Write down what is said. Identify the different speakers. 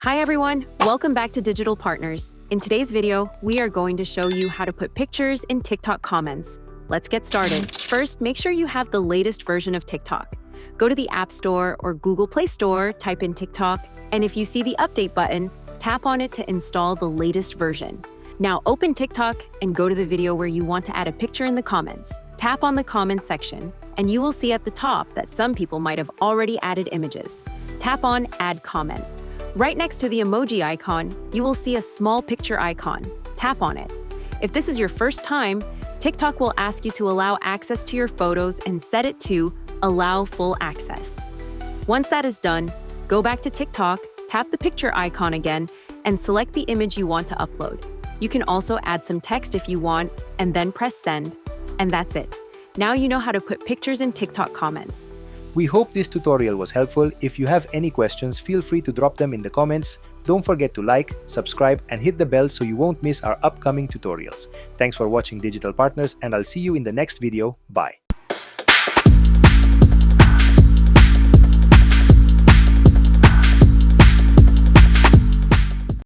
Speaker 1: Hi everyone, welcome back to Digital Partners. In today's video, we are going to show you how to put pictures in TikTok comments. Let's get started. First, make sure you have the latest version of TikTok. Go to the App Store or Google Play Store, type in TikTok, and if you see the update button, tap on it to install the latest version. Now open TikTok and go to the video where you want to add a picture in the comments. Tap on the comments section, and you will see at the top that some people might have already added images. Tap on Add Comment. Right next to the emoji icon, you will see a small picture icon. Tap on it. If this is your first time, TikTok will ask you to allow access to your photos and set it to Allow Full Access. Once that is done, go back to TikTok, tap the picture icon again, and select the image you want to upload. You can also add some text if you want, and then press Send. And that's it. Now you know how to put pictures in TikTok comments.
Speaker 2: We hope this tutorial was helpful. If you have any questions, feel free to drop them in the comments. Don't forget to like, subscribe, and hit the bell so you won't miss our upcoming tutorials. Thanks for watching Digital Partners, and I'll see you in the next video. Bye.